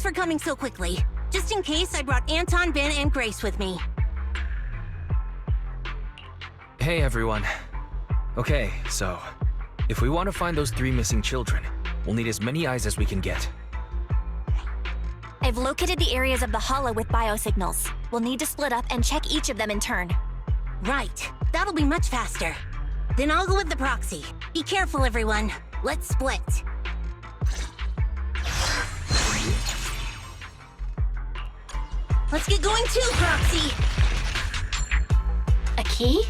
for coming so quickly. Just in case, I brought Anton, Ben, and Grace with me. Hey everyone. Okay, so if we want to find those 3 missing children, we'll need as many eyes as we can get. I've located the areas of the hollow with biosignals. We'll need to split up and check each of them in turn. Right. That'll be much faster. Then I'll go with the proxy. Be careful, everyone. Let's split. Let's get going too, Proxy! A key?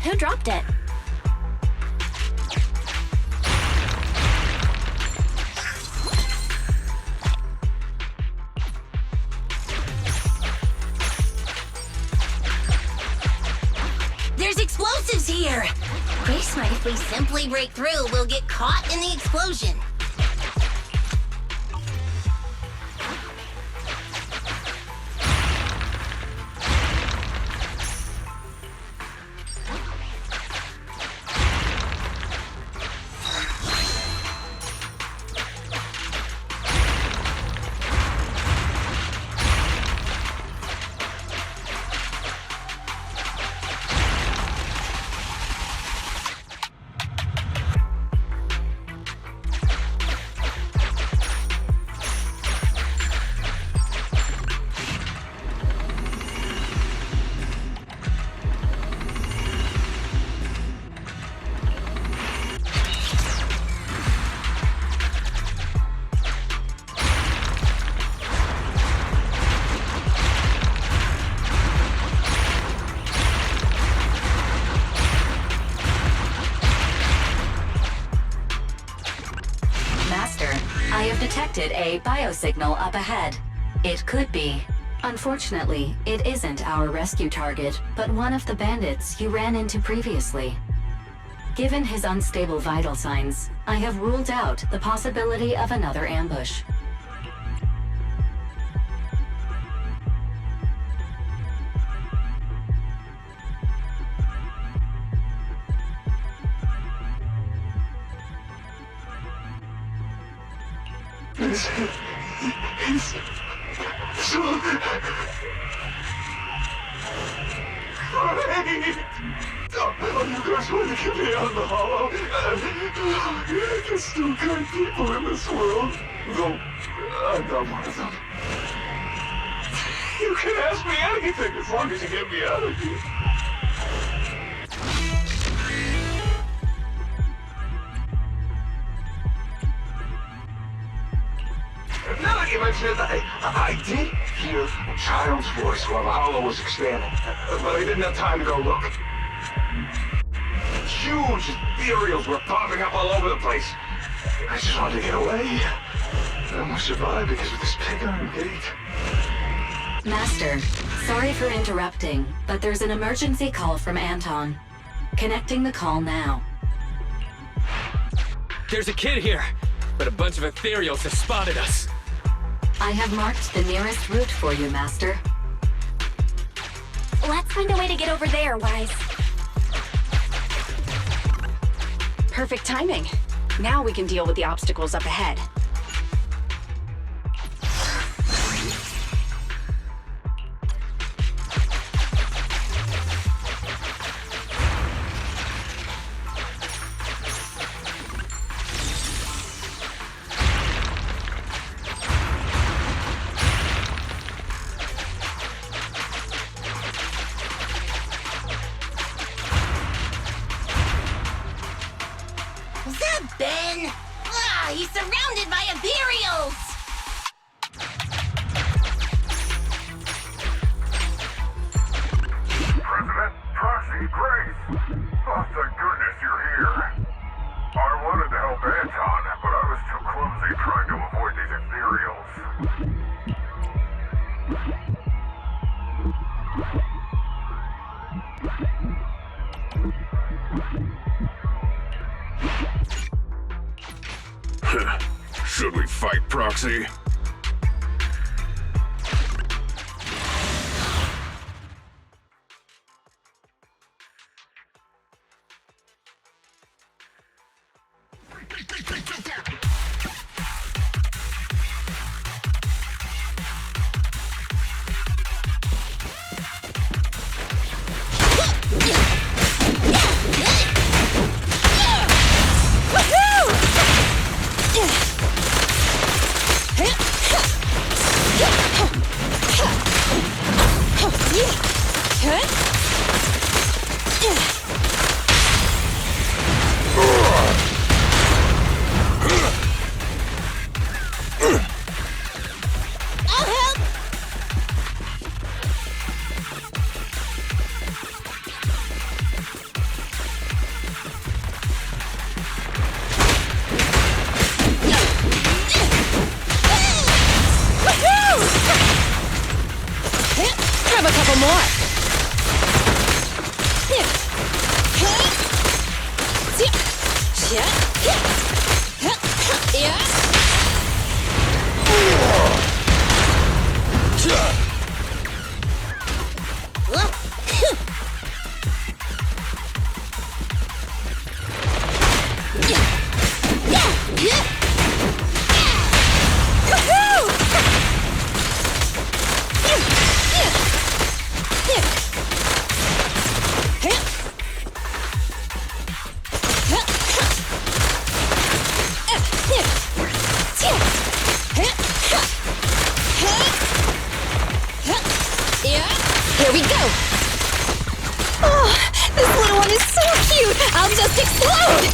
Who dropped it? There's explosives here! Grace might, if we simply break through, we'll get caught in the explosion. I have detected a biosignal up ahead. It could be. Unfortunately, it isn't our rescue target, but one of the bandits you ran into previously. Given his unstable vital signs, I have ruled out the possibility of another ambush. So great! Oh, you guys want to get me out of the hollow? There's still good people in this world, though I'm not one of them. You can ask me anything as long as you get me out of here. Now that you mention it, I did hear a child's voice while the hollow was expanding, but I didn't have time to go look. Huge ethereals were popping up all over the place. I just wanted to get away. I almost survived because of this big iron gate. Master, sorry for interrupting, but there's an emergency call from Anton. Connecting the call now. There's a kid here, but a bunch of ethereals have spotted us. I have marked the nearest route for you, Master. Let's find a way to get over there, Wise. Perfect timing. Now we can deal with the obstacles up ahead. Was that Ben? Ah, he's surrounded by ethereals! President, Proxy, Grace! Oh, thank goodness you're here. I wanted to help Anton, but I was too clumsy trying to avoid these ethereals. Should we fight, Proxy? more. Here we go! Oh, this little one is so cute! I'll just explode!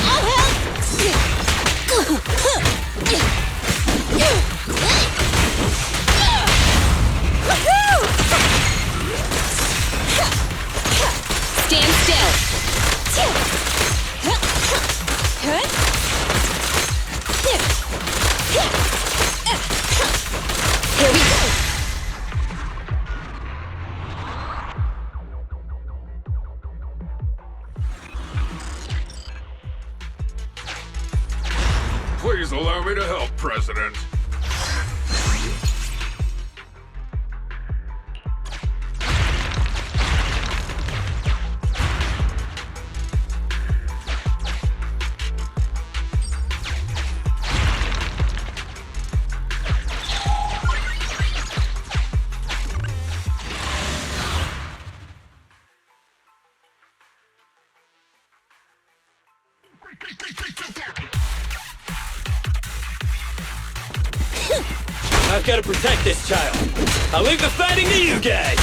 I'll help! Stand still! Here we go! Please allow me to help, President. I've got to protect this child. I'll leave the fighting to you guys.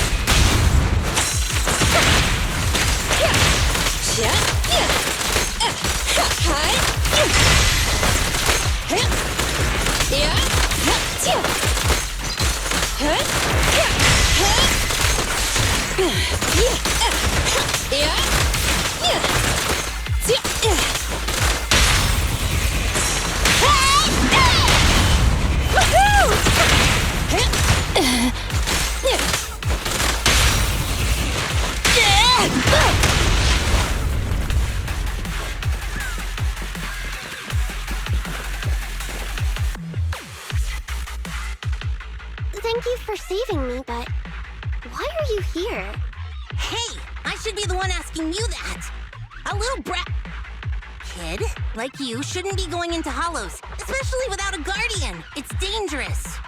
Thank you for saving me, but why are you here? Hey, I should be the one asking you that. A little brat kid like you shouldn't be going into hollows, especially without a guardian. It's dangerous.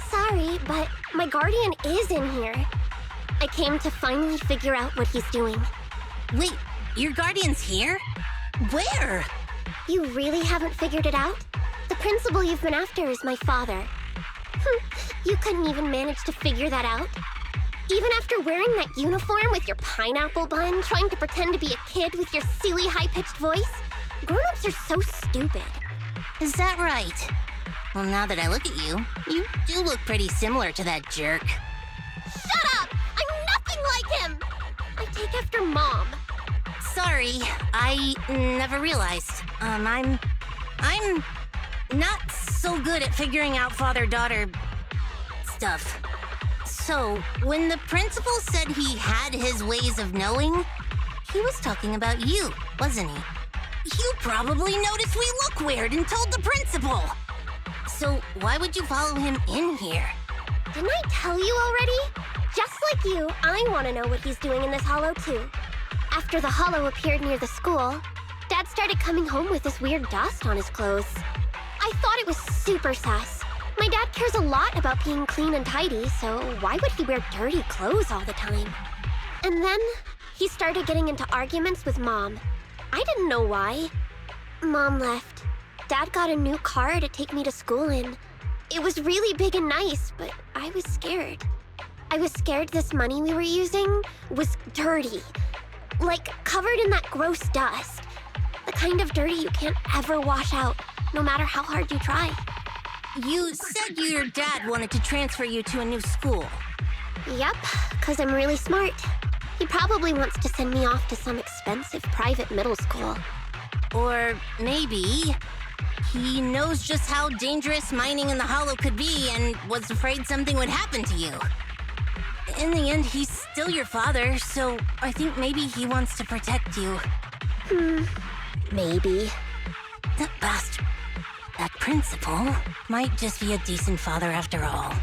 Sorry, but my guardian is in here. I came to finally figure out what he's doing. Wait, your guardian's here? Where? You really haven't figured it out? The principal you've been after is my father. You couldn't even manage to figure that out? Even after wearing that uniform with your pineapple bun, trying to pretend to be a kid with your silly high-pitched voice? Grown-ups are so stupid. Is that right? Well, now that I look at you, you do look pretty similar to that jerk. Shut up! I'm nothing like him! I take after Mom. Sorry, I never realized. I'm not so good at figuring out father-daughter stuff. So, when the principal said he had his ways of knowing, he was talking about you, wasn't he? You probably noticed we look weird and told the principal. So, why would you follow him in here? Didn't I tell you already? Just like you, I want to know what he's doing in this hollow too. After the hollow appeared near the school, Dad started coming home with this weird dust on his clothes. I thought it was super sus. My dad cares a lot about being clean and tidy, so why would he wear dirty clothes all the time? And then he started getting into arguments with Mom. I didn't know why. Mom left. Dad got a new car to take me to school in. It was really big and nice, but I was scared. I was scared this money we were using was dirty. Like, covered in that gross dust. The kind of dirty you can't ever wash out, no matter how hard you try. You said your dad wanted to transfer you to a new school. Yep, 'cause I'm really smart. He probably wants to send me off to some expensive private middle school. Or maybe He knows just how dangerous mining in the Hollow could be and was afraid something would happen to you. In the end, he's still your father, so I think maybe he wants to protect you. Maybe. That bastard. That principal might just be a decent father after all.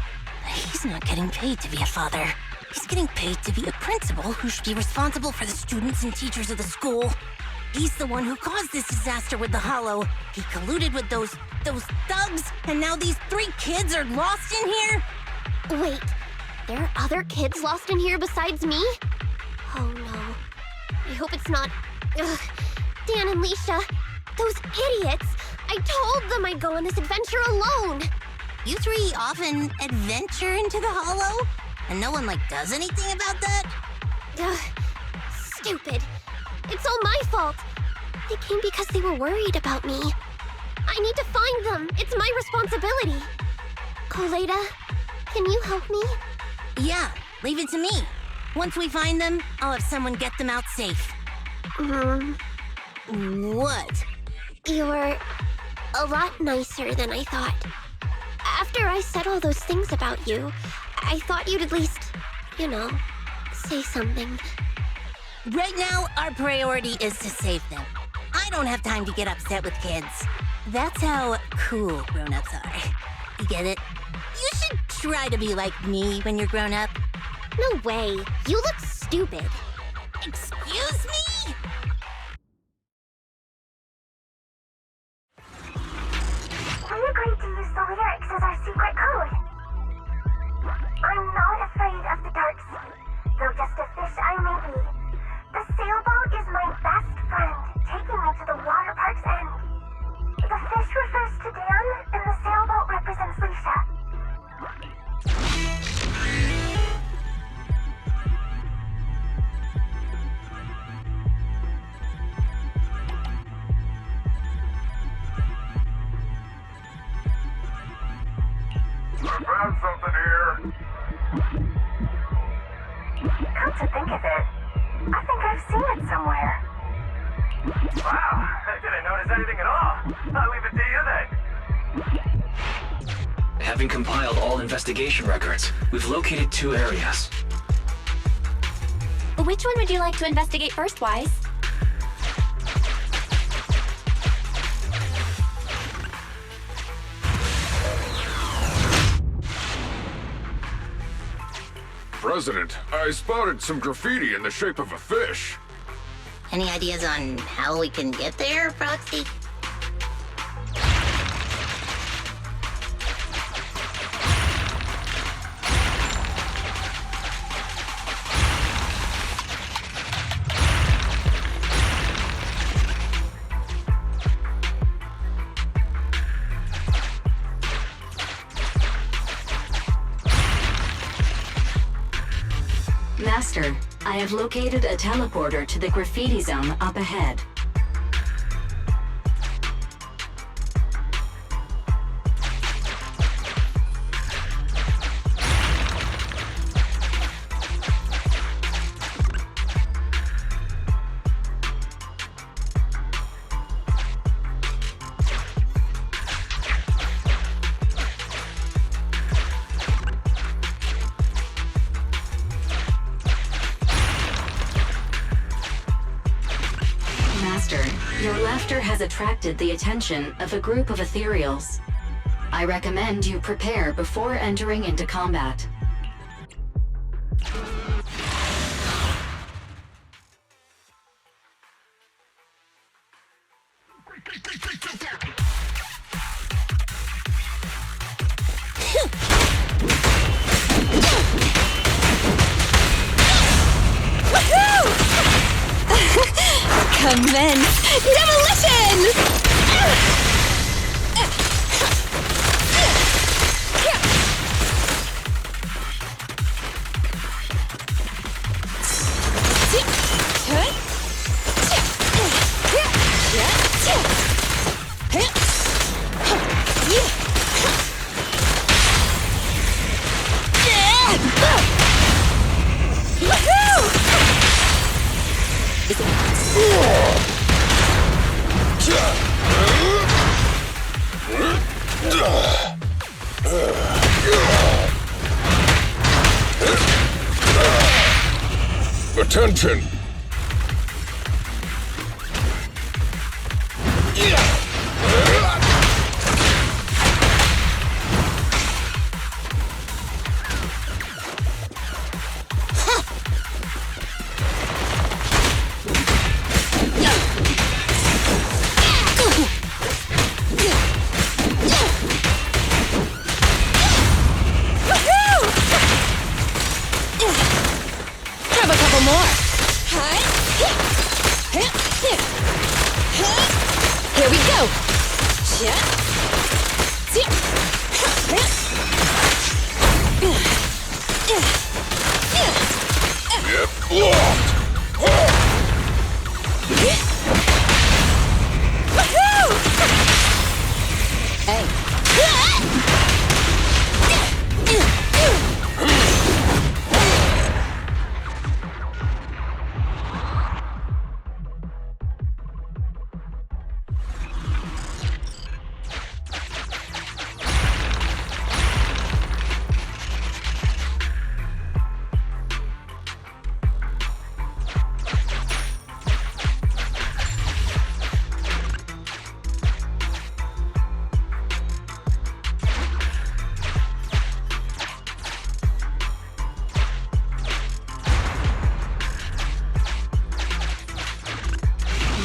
But he's not getting paid to be a father. He's getting paid to be a principal who should be responsible for the students and teachers of the school. He's the one who caused this disaster with the Hollow. He colluded with those thugs, and now these 3 kids are lost in here? Wait, there are other kids lost in here besides me? Oh no. I hope it's not... Ugh. Dan and Leisha, those idiots! I told them I'd go on this adventure alone! You 3 often adventure into the Hollow? And no one, does anything about that? Ugh. Stupid. It's all my fault. They came because they were worried about me. I need to find them. It's my responsibility. Koleda, can you help me? Yeah, leave it to me. Once we find them, I'll have someone get them out safe. What? You're a lot nicer than I thought. After I said all those things about you, I thought you'd at least, say something. Right now, our priority is to save them. I don't have time to get upset with kids. That's how cool grown-ups are. You get it? You should try to be like me when you're grown up. No way. You look stupid. Excuse me? We agreed to use the lyrics as our secret code. I'm not afraid of the dark sea, though just a fish I may be. The sailboat is my best friend, taking me to the water park's end. The fish refers to Dan, and the sailboat represents Leisha. I found something here. Come to think of it, I think I've seen it somewhere. Wow, I didn't notice anything at all. I'll leave it to you then. Having compiled all investigation records, we've located 2 areas. Which one would you like to investigate first, Wise? President, I spotted some graffiti in the shape of a fish. Any ideas on how we can get there, Proxy? Master, I have located a teleporter to the graffiti zone up ahead. Master, your laughter has attracted the attention of a group of ethereals. I recommend you prepare before entering into combat. Commence demolition! Attention! Grab a couple more. Here we go. Get blocked!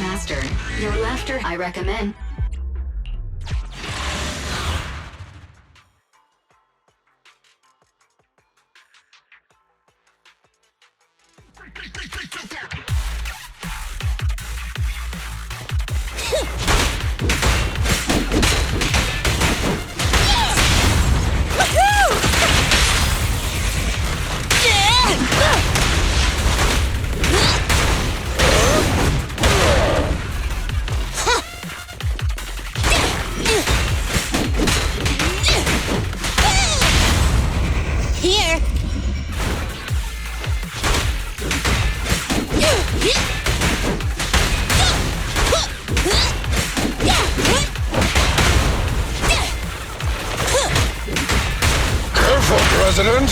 Master, your laughter I recommend. Here. Careful, President!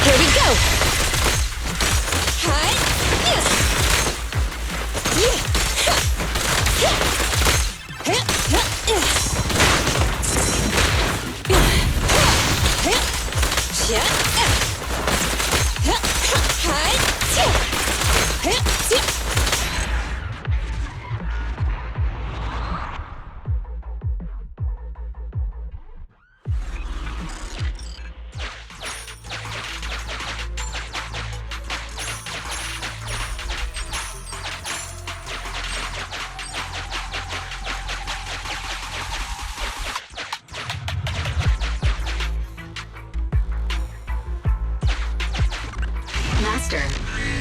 Here we go. Master,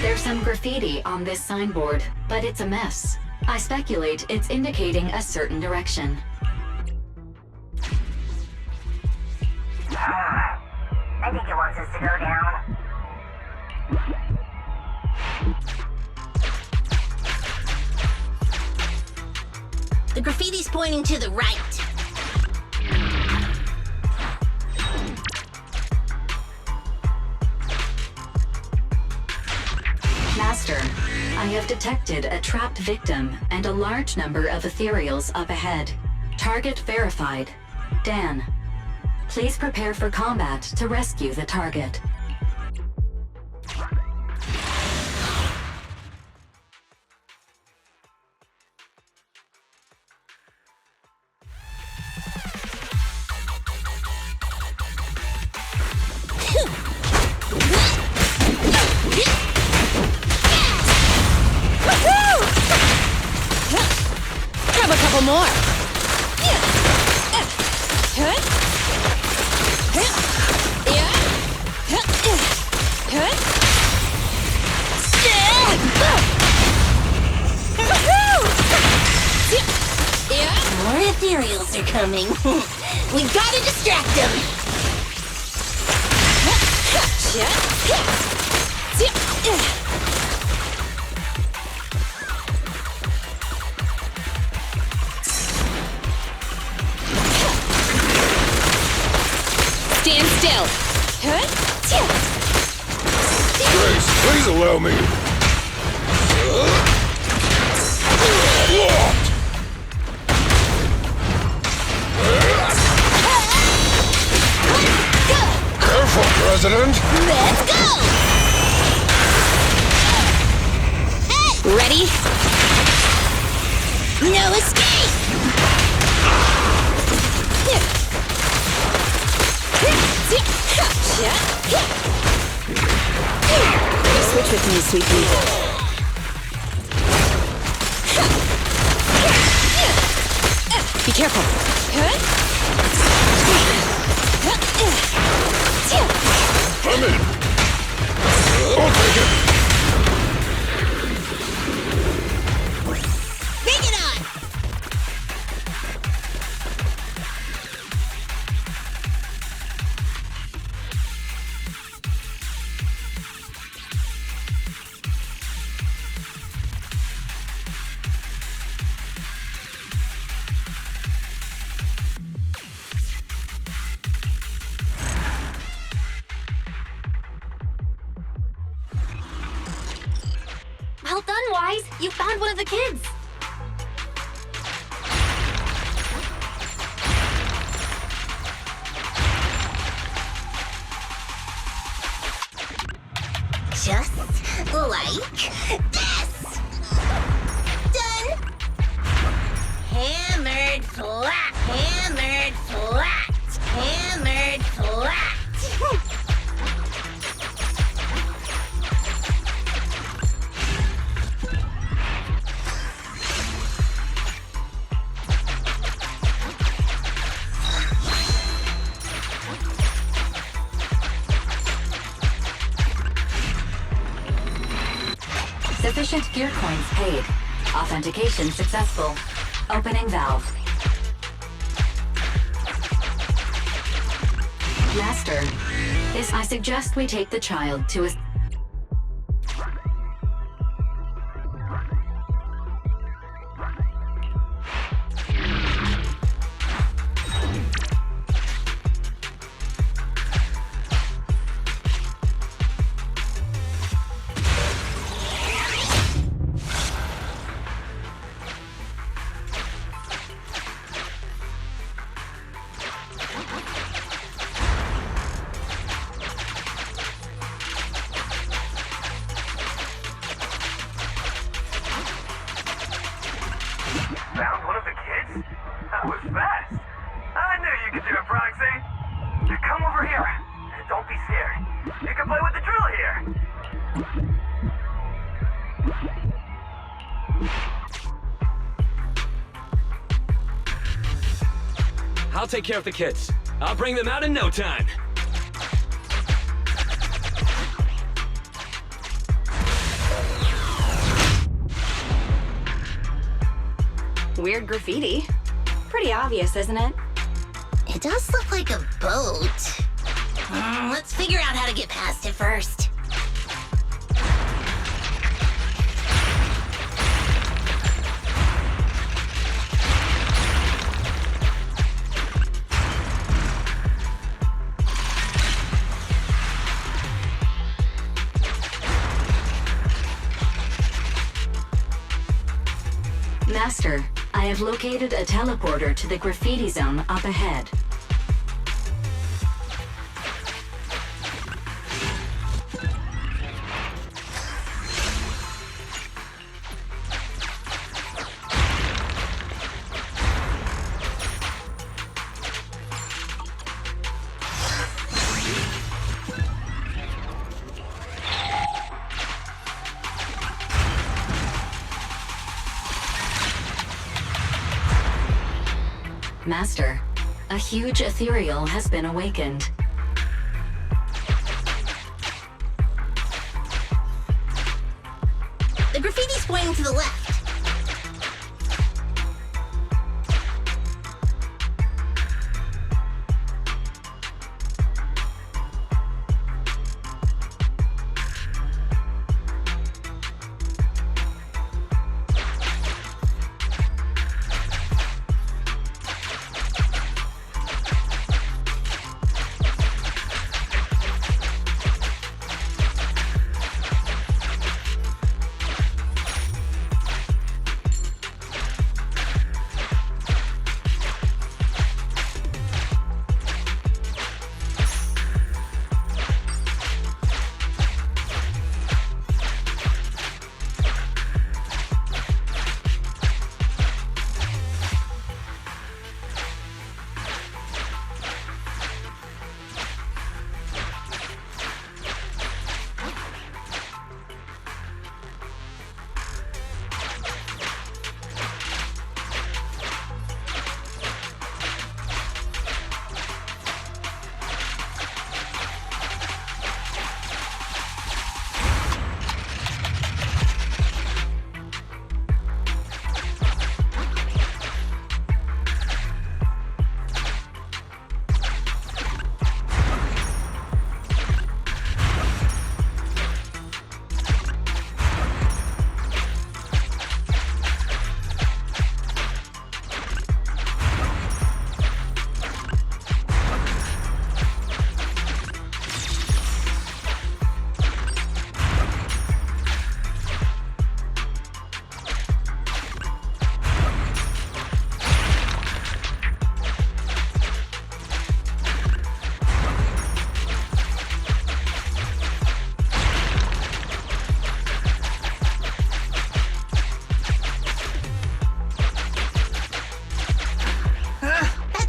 there's some graffiti on this signboard, but it's a mess. I speculate it's indicating a certain direction. I think it wants us to go down. The graffiti's pointing to the right. Master, I have detected a trapped victim and a large number of ethereals up ahead. Target verified. Dan, please prepare for combat to rescue the target. Grab a couple more. More ethereals are coming. We gotta distract them. stand still. Grace, please allow me. Careful, President. Let's go! Hey! Ready? No escape! Switch with me, sweet pea. Be careful. I'm in. I'll take it. Bring it on! Well done, Wise. You found one of the kids. Just like this. Done. Hammered flat. Hammered flat. Hammered flat. Sufficient gear coins paid. Authentication successful. Opening valve. Master, I suggest we take the child to a... Found one of the kids? That was fast. I knew you could do it, Proxy. You come over here. And don't be scared. You can play with the drill here. I'll take care of the kids. I'll bring them out in no time. Weird graffiti. Pretty obvious, isn't it? It does look like a boat. Let's figure out how to get past it first. Master, I have located a teleporter to the graffiti zone up ahead. Master, a huge ethereal has been awakened. The graffiti's pointing to the left.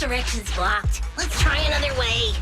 direction's blocked. Let's try another way.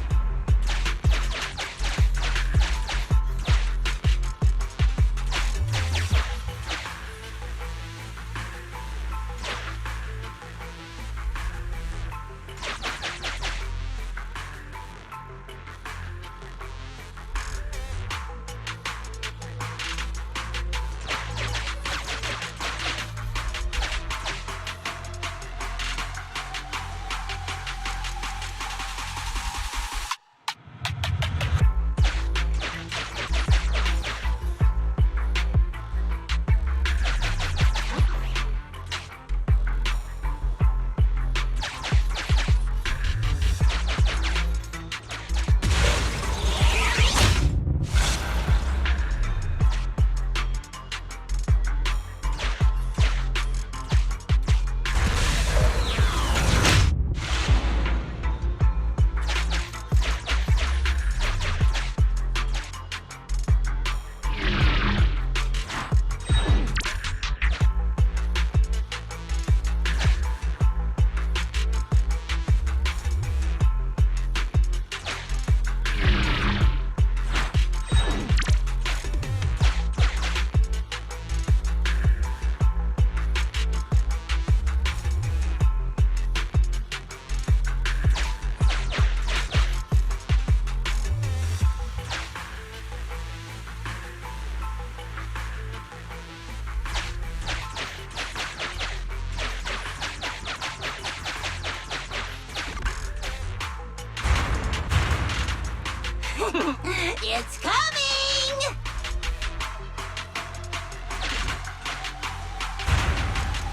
It's coming!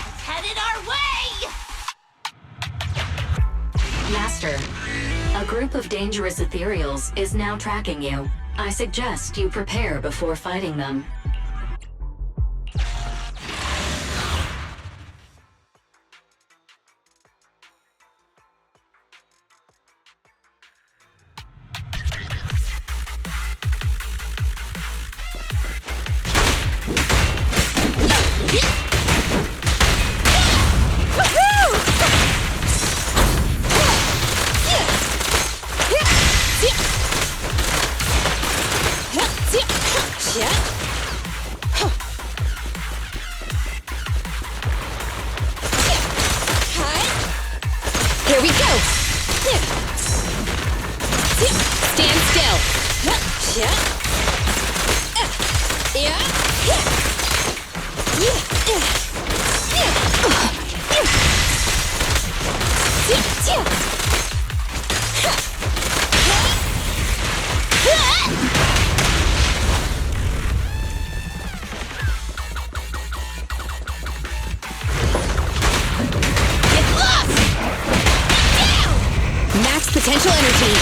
It's headed our way! Master, a group of dangerous ethereals is now tracking you. I suggest you prepare before fighting them. Here we go! Stand still! Max potential energy.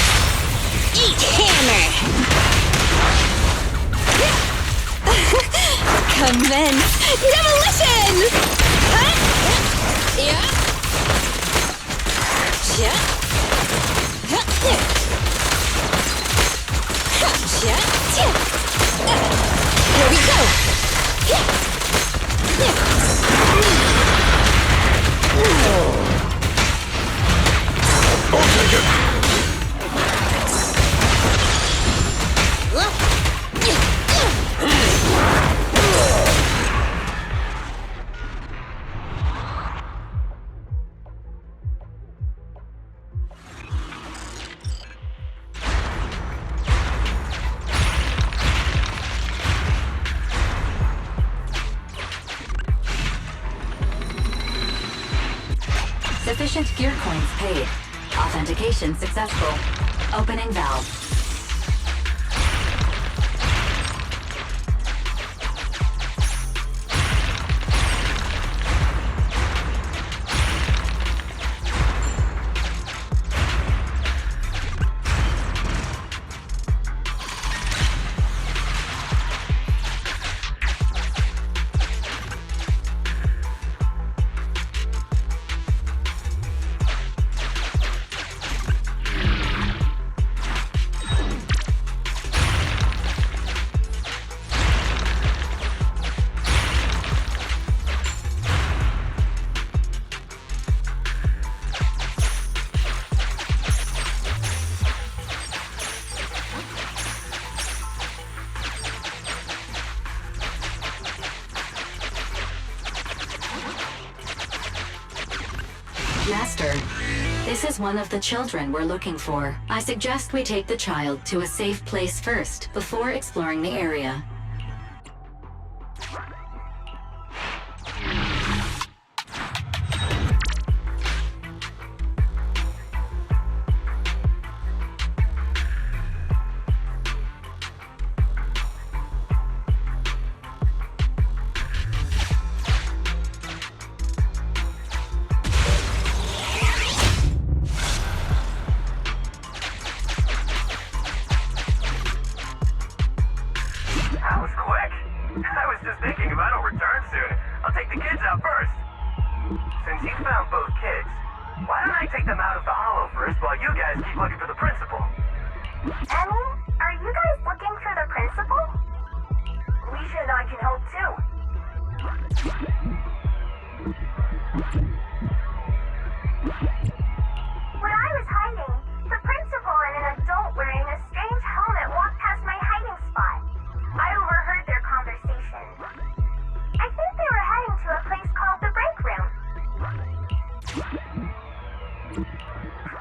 Eat hammer. Commence demolition. Here we go. I'll take it! Sufficient gear coins paid. Authentication successful. Opening valve. Master, this is one of the children we're looking for. I suggest we take the child to a safe place first, before exploring the area. That was quick. I was just thinking if I don't return soon, I'll take the kids out first. Since you found both kids, why don't I take them out of the hollow first while you guys keep looking for the principal? Emmy, are you guys looking for the principal? Leisha and I can help too. When I was hiding, the principal and an adult wearing a strange helmet walked past my hiding spot. I overheard their conversation. I think they were heading to a place called the break room.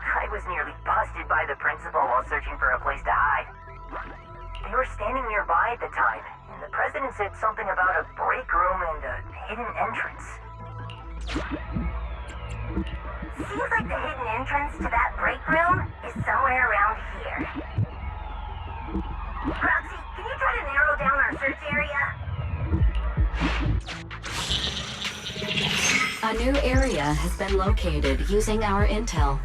I was nearly busted by the principal while searching for a place to hide. They were standing nearby at the time, and the president said something about a break room and a hidden entrance. Seems like the hidden entrance to that break room is somewhere around here. Roxy, can you try to narrow down our search area? A new area has been located using our intel.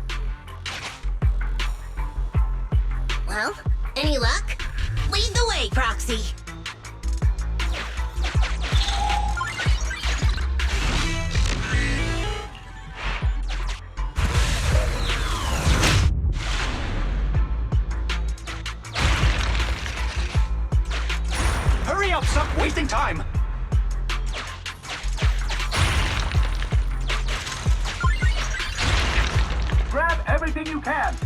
Well, any luck? Lead the way, Proxy. Hurry up, stop wasting time! Grab everything you can!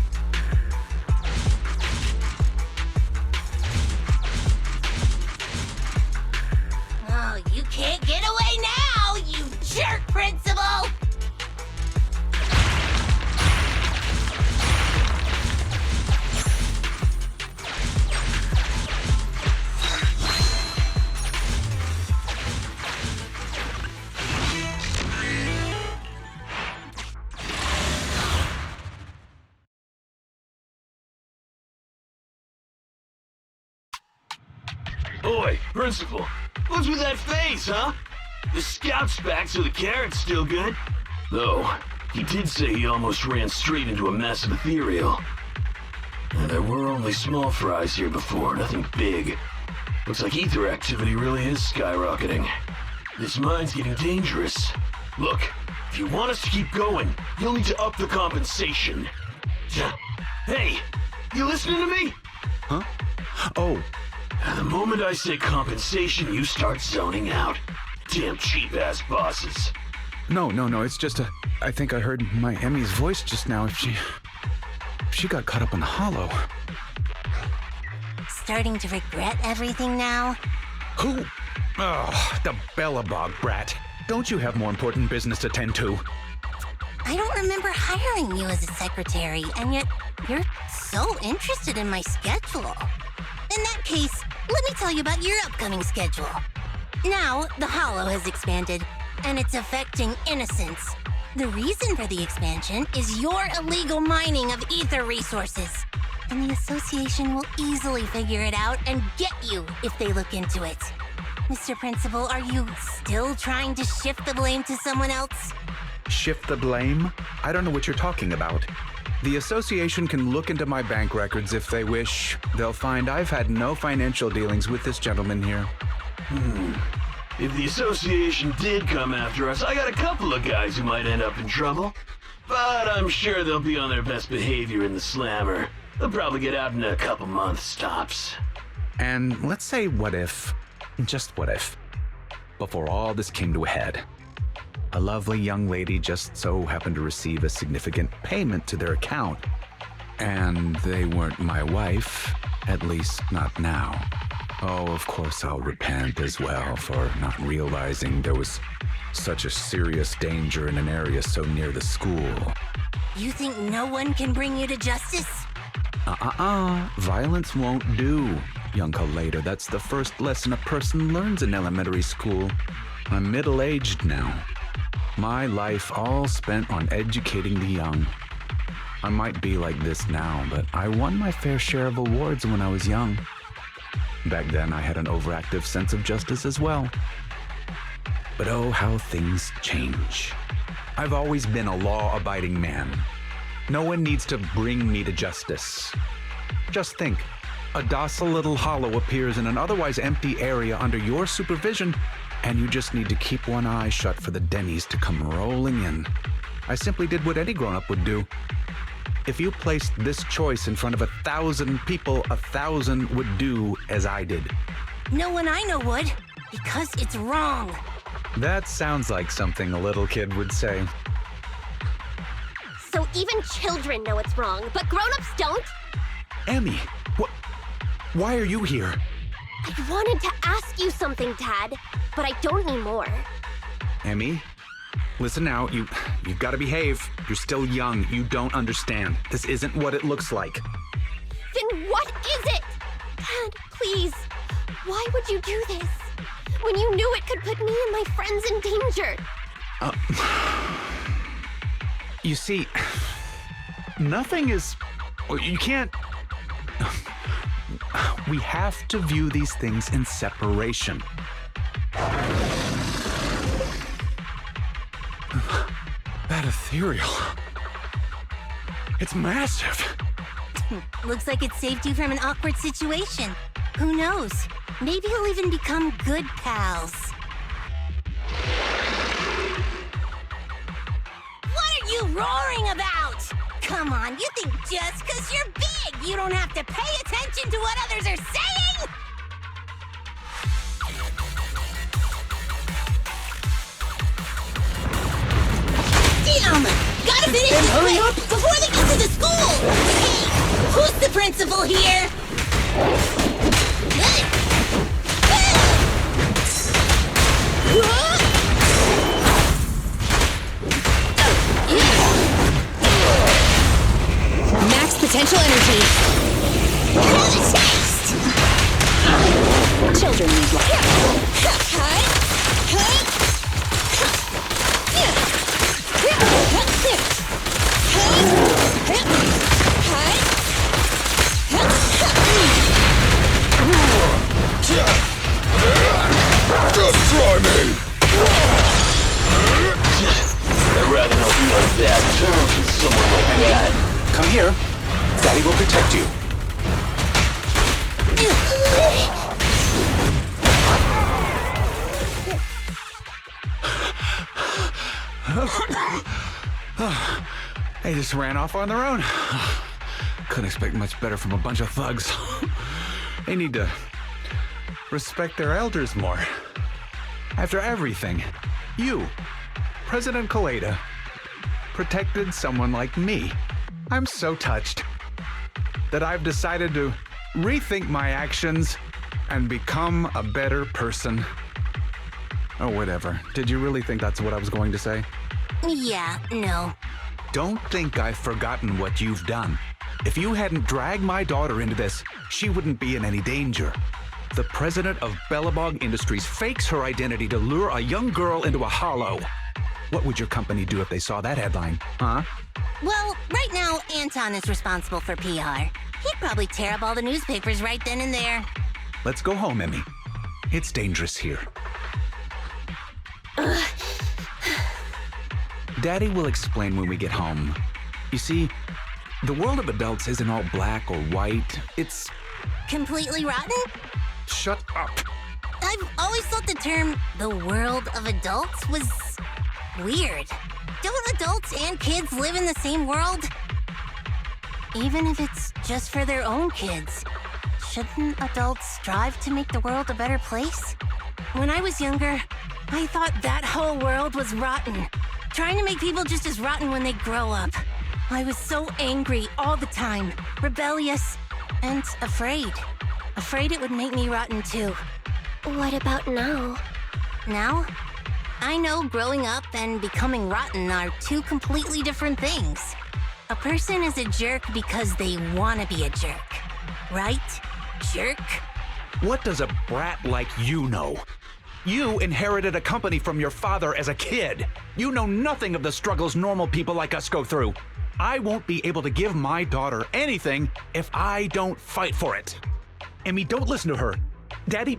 Oh, you can't get away now, you jerk, Principal! Oi, Principal, what's with that face, huh? The scout's back, so the carrot's still good. Though, he did say he almost ran straight into a massive ethereal. And there were only small fries here before, nothing big. Looks like ether activity really is skyrocketing. This mine's getting dangerous. Look, if you want us to keep going, you'll need to up the compensation. Hey, you listening to me? Huh? Oh. The moment I say compensation, you start zoning out. Damn cheap-ass bosses. No, it's just I think I heard my Emmy's voice just now. If she got caught up in the hollow. Starting to regret everything now? Who? Oh, the Bellabog brat. Don't you have more important business to tend to? I don't remember hiring you as a secretary, and yet you're so interested in my schedule. In that case, let me tell you about your upcoming schedule. Now, the Hollow has expanded, and it's affecting innocents. The reason for the expansion is your illegal mining of ether resources. And the Association will easily figure it out and get you if they look into it. Mr. Principal, are you still trying to shift the blame to someone else? Shift the blame? I don't know what you're talking about. The Association can look into my bank records if they wish. They'll find I've had no financial dealings with this gentleman here. If the Association did come after us, I got a couple of guys who might end up in trouble. But I'm sure they'll be on their best behavior in the slammer. They'll probably get out in a couple months, tops. And let's say what if, just what if, before all this came to a head, a lovely young lady just so happened to receive a significant payment to their account. And they weren't my wife, at least not now. Oh, of course I'll repent as well for not realizing there was such a serious danger in an area so near the school. You think no one can bring you to justice? Violence won't do, young Koleda. That's the first lesson a person learns in elementary school. I'm middle-aged now. My life all spent on educating the young. I might be like this now, but I won my fair share of awards when I was young. Back then, I had an overactive sense of justice as well. But oh, how things change. I've always been a law-abiding man. No one needs to bring me to justice. Just think, a docile little hollow appears in an otherwise empty area under your supervision, and you just need to keep one eye shut for the Denny's to come rolling in. I simply did what any grown-up would do. If you placed this choice in front of 1,000 people, 1,000 would do as I did. No one I know would, because it's wrong. That sounds like something a little kid would say. So even children know it's wrong, but grown-ups don't? Emmy, why are you here? I wanted to ask you something, Dad, but I don't anymore. Emmy, listen now, you've got to behave. You're still young. You don't understand. This isn't what it looks like. Then what is it? Dad, please. Why would you do this? When you knew it could put me and my friends in danger. You see, nothing is... You can't... We have to view these things in separation. That ethereal... It's massive. Looks like it saved you from an awkward situation. Who knows? Maybe you'll even become good pals. What are you roaring about? Come on, you think just 'cause you're big, you don't have to pay attention to what others are saying? Damn! Gotta finish this hurry quick up! before they get to the school! Hey, who's the principal here? Max potential energy. Taste! Children need Just try me! I'd rather not be on bad terms with someone like that. Come here. Daddy will protect you. They just ran off on their own. Couldn't expect much better from a bunch of thugs. They need to respect their elders more. After everything, you, President Koleda, protected someone like me. I'm so touched that I've decided to rethink my actions and become a better person. Oh, whatever. Did you really think that's what I was going to say? Yeah, no. Don't think I've forgotten what you've done. If you hadn't dragged my daughter into this, she wouldn't be in any danger. The president of Bellabog Industries fakes her identity to lure a young girl into a hollow. What would your company do if they saw that headline, huh? Well, right now, Anton is responsible for PR. He'd probably tear up all the newspapers right then and there. Let's go home, Emmy. It's dangerous here. Daddy will explain when we get home. You see, the world of adults isn't all black or white. It's... Completely rotten? Shut up. I've always thought the term the world of adults was weird. Don't adults and kids live in the same world? Even if it's just for their own kids, shouldn't adults strive to make the world a better place? When I was younger, I thought that whole world was rotten. Trying to make people just as rotten when they grow up. I was so angry all the time, rebellious, and afraid. Afraid it would make me rotten too. What about now? Now? I know growing up and becoming rotten are two completely different things. A person is a jerk because they want to be a jerk. Right? Jerk? What does a brat like you know? You inherited a company from your father as a kid. You know nothing of the struggles normal people like us go through. I won't be able to give my daughter anything if I don't fight for it. Amy, don't listen to her. Daddy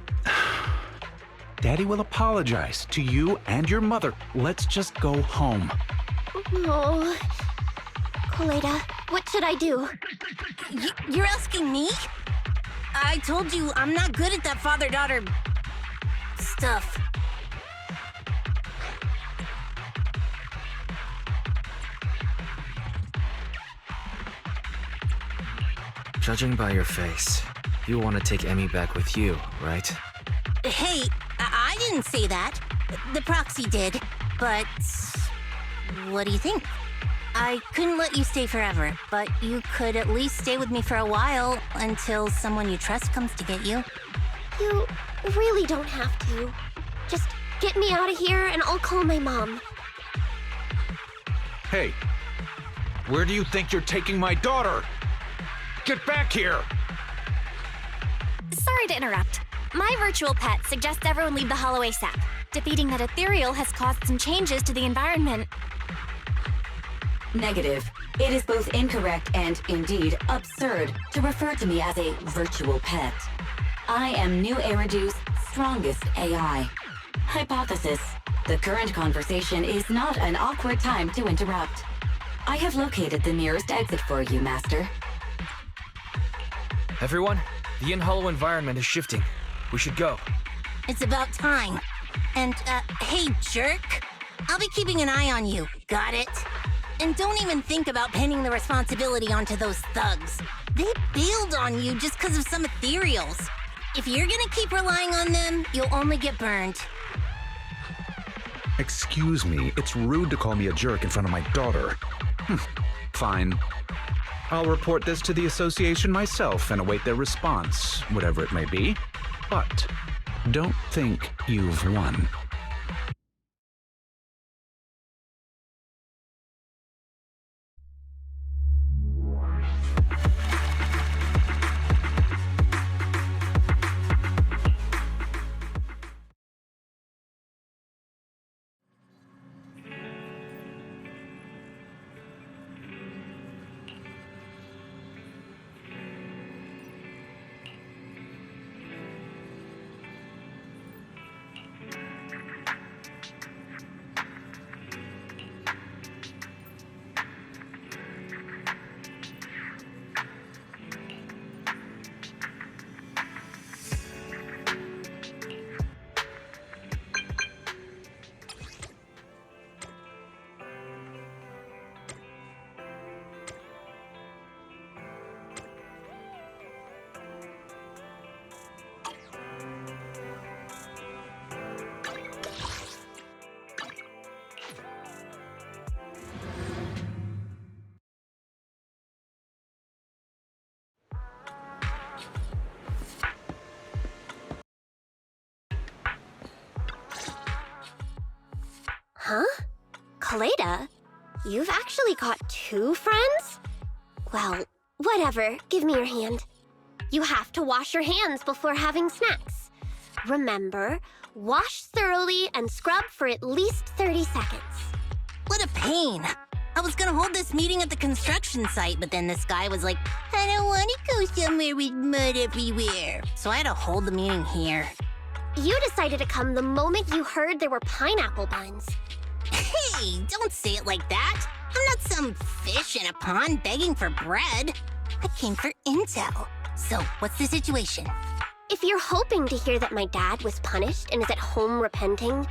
will apologize to you and your mother. Let's just go home. Oh. Koleda, what should I do? You're asking me? I told you I'm not good at that father-daughter stuff. Judging by your face, you want to take Emmy back with you, right? Hey, I didn't say that. The proxy did. But what do you think? I couldn't let you stay forever, but you could at least stay with me for a while until someone you trust comes to get you. You really don't have to. Just get me out of here and I'll call my mom. Hey, where do you think you're taking my daughter? Get back here! Sorry to interrupt. My virtual pet suggests everyone leave the Hollow ASAP. Defeating that ethereal has caused some changes to the environment. Negative. It is both incorrect and, indeed, absurd to refer to me as a virtual pet. I am New Eridu's strongest AI. Hypothesis. The current conversation is not an awkward time to interrupt. I have located the nearest exit for you, Master. Everyone, the in-hollow environment is shifting. We should go. It's about time. And, hey, jerk. I'll be keeping an eye on you. Got it? And don't even think about pinning the responsibility onto those thugs. They bailed on you just because of some ethereals. If you're gonna keep relying on them, you'll only get burned. Excuse me, it's rude to call me a jerk in front of my daughter. Fine. I'll report this to the association myself and await their response, whatever it may be. But don't think you've won. Huh? Koleda? You've actually got two friends? Well, whatever. Give me your hand. You have to wash your hands before having snacks. Remember, wash thoroughly and scrub for at least 30 seconds. What a pain. I was gonna hold this meeting at the construction site, but then this guy was like, I don't want to go somewhere with mud everywhere. So I had to hold the meeting here. You decided to come the moment you heard there were pineapple buns. Hey, don't say it like that. I'm not some fish in a pond begging for bread. I came for intel. So, what's the situation? If you're hoping to hear that my dad was punished and is at home repenting,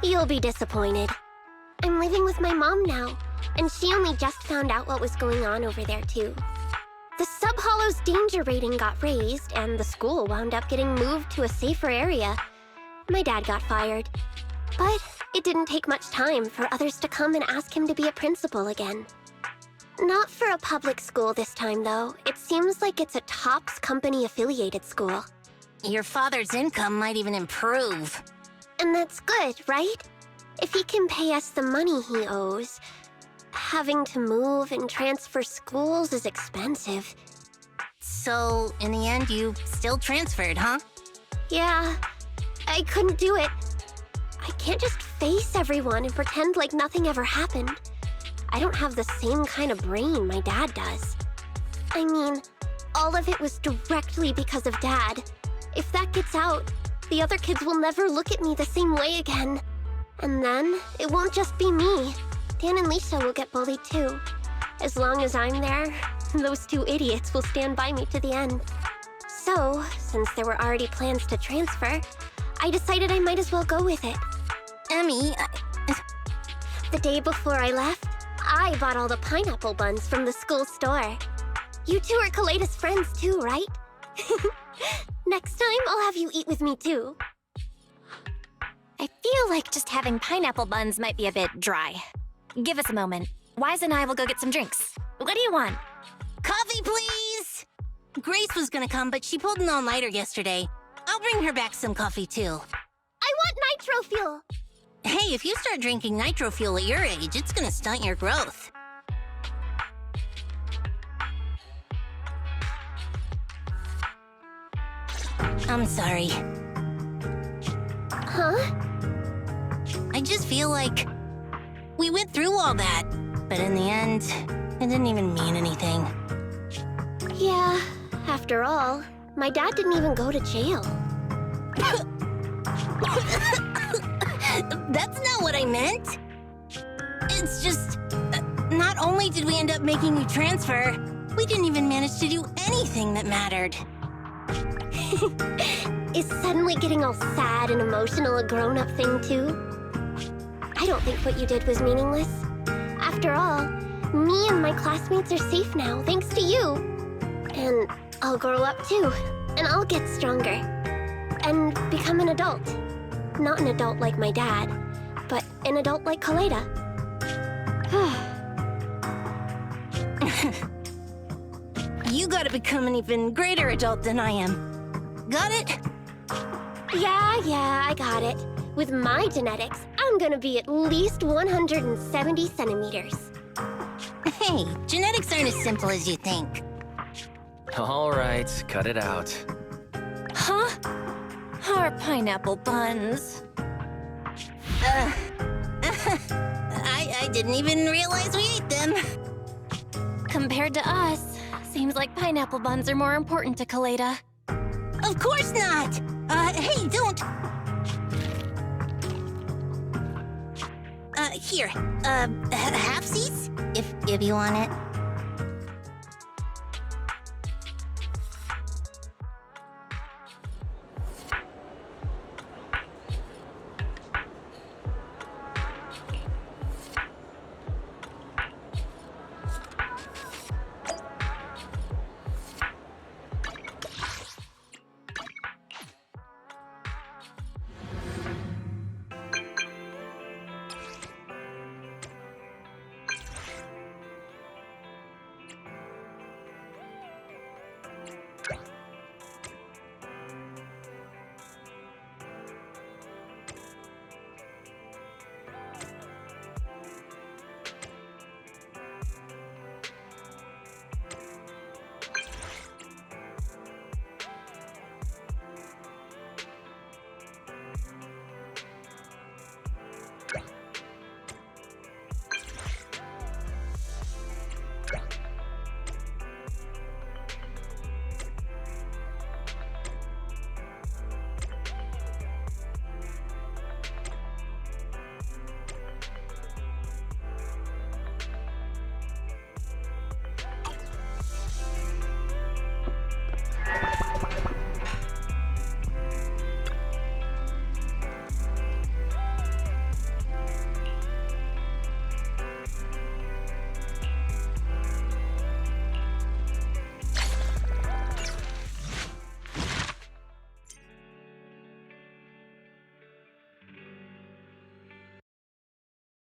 you'll be disappointed. I'm living with my mom now, and she only just found out what was going on over there too. The Sub-Hollow's danger rating got raised, and the school wound up getting moved to a safer area. My dad got fired. But it didn't take much time for others to come and ask him to be a principal again. Not for a public school this time, though. It seems like it's a Topps company-affiliated school. Your father's income might even improve. And that's good, right? If he can pay us the money he owes, having to move and transfer schools is expensive. So, in the end, you still transferred, huh? Yeah, I couldn't do it. I can't just face everyone and pretend like nothing ever happened. I don't have the same kind of brain my dad does. I mean, all of it was directly because of Dad. If that gets out, the other kids will never look at me the same way again. And then, it won't just be me. Dan and Lisa will get bullied too. As long as I'm there, those two idiots will stand by me to the end. So, since there were already plans to transfer, I decided I might as well go with it. Emmy, The day before I left, I bought all the pineapple buns from the school store. You two are Koleda's friends too, right? Next time, I'll have you eat with me too. I feel like just having pineapple buns might be a bit dry. Give us a moment. Wise and I will go get some drinks. What do you want? coffee, please! Grace was gonna come, but she pulled an all-nighter yesterday. I'll bring her back some coffee, too. I want nitro fuel! Hey, if you start drinking nitro fuel at your age, it's gonna stunt your growth. I'm sorry. Huh? I just feel like we went through all that, but in the end, it didn't even mean anything. Yeah, after all, my dad didn't even go to jail. That's not what I meant. It's just, not only did we end up making you transfer, we didn't even manage to do anything that mattered. Is suddenly getting all sad and emotional a grown-up thing too? I don't think what you did was meaningless. After all, me and my classmates are safe now, thanks to you. And I'll grow up too, and I'll get stronger. And become an adult. Not an adult like my dad, but an adult like Koleda. You gotta become an even greater adult than I am. Got it? Yeah, I got it. With my genetics, I'm gonna be at least 170 centimeters. Hey, genetics aren't as simple as you think. All right, cut it out. Huh? Our pineapple buns. I didn't even realize we ate them. Compared to us, seems like pineapple buns are more important to Koleda. Of course not! Hey, don't! Here, halfsies? If you want it.